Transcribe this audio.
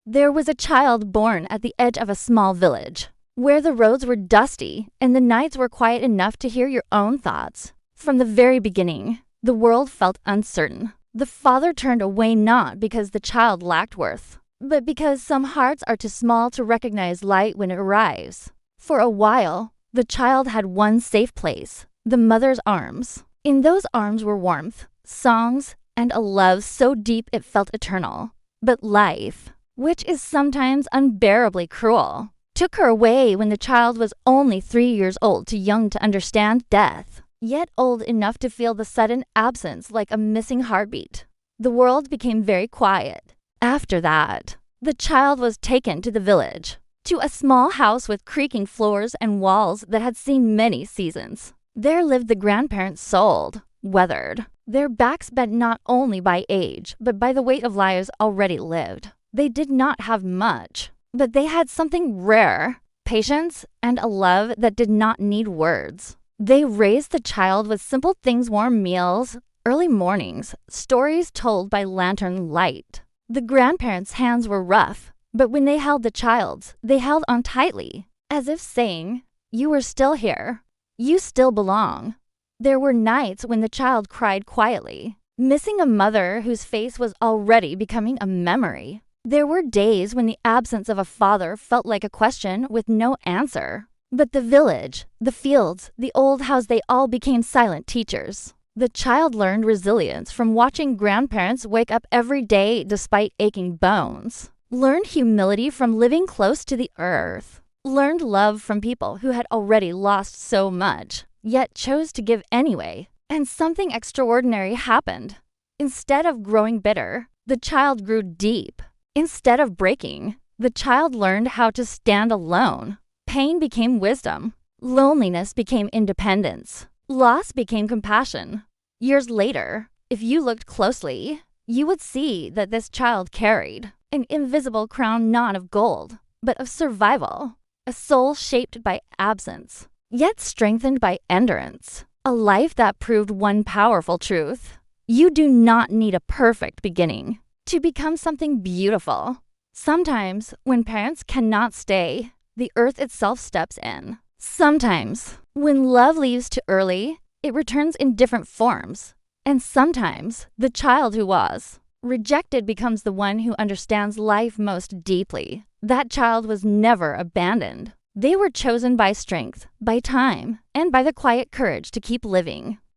There was a child born at the edge of a small village, where the roads were dusty and the nights were quiet enough to hear your own thoughts. From the very beginning, the world felt uncertain. The father turned away not because the child lacked worth, but because some hearts are too small to recognize light when it arrives. For a while, the child had one safe place, the mother's arms. In those arms were warmth, songs, and a love so deep it felt eternal. But life, which is sometimes unbearably cruel, took her away when the child was only 3 years old, too young to understand death, yet old enough to feel the sudden absence like a missing heartbeat. The world became very quiet. After that, the child was taken to the village, to a small house with creaking floors and walls that had seen many seasons. There lived the grandparents, sold, weathered, their backs bent not only by age, but by the weight of lives already lived. They did not have much, but they had something rare, patience and a love that did not need words. They raised the child with simple things, warm meals, early mornings, stories told by lantern light. The grandparents' hands were rough, but when they held the child's, they held on tightly, as if saying, "You are still here. You still belong." There were nights when the child cried quietly, missing a mother whose face was already becoming a memory. There were days when the absence of a father felt like a question with no answer. But the village, the fields, the old house, they all became silent teachers. The child learned resilience from watching grandparents wake up every day despite aching bones, learned humility from living close to the earth, learned love from people who had already lost so much, yet chose to give anyway. And something extraordinary happened. Instead of growing bitter, the child grew deep. Instead of breaking, the child learned how to stand alone. Pain became wisdom. Loneliness became independence. Loss became compassion. Years later, if you looked closely, you would see that this child carried an invisible crown not of gold, but of survival, a soul shaped by absence, yet strengthened by endurance, a life that proved one powerful truth. You do not need a perfect beginning to become something beautiful. Sometimes, when parents cannot stay, the earth itself steps in. Sometimes, when love leaves too early, it returns in different forms. And sometimes, the child who was rejected becomes the one who understands life most deeply. That child was never abandoned. They were chosen by strength, by time, and by the quiet courage to keep living.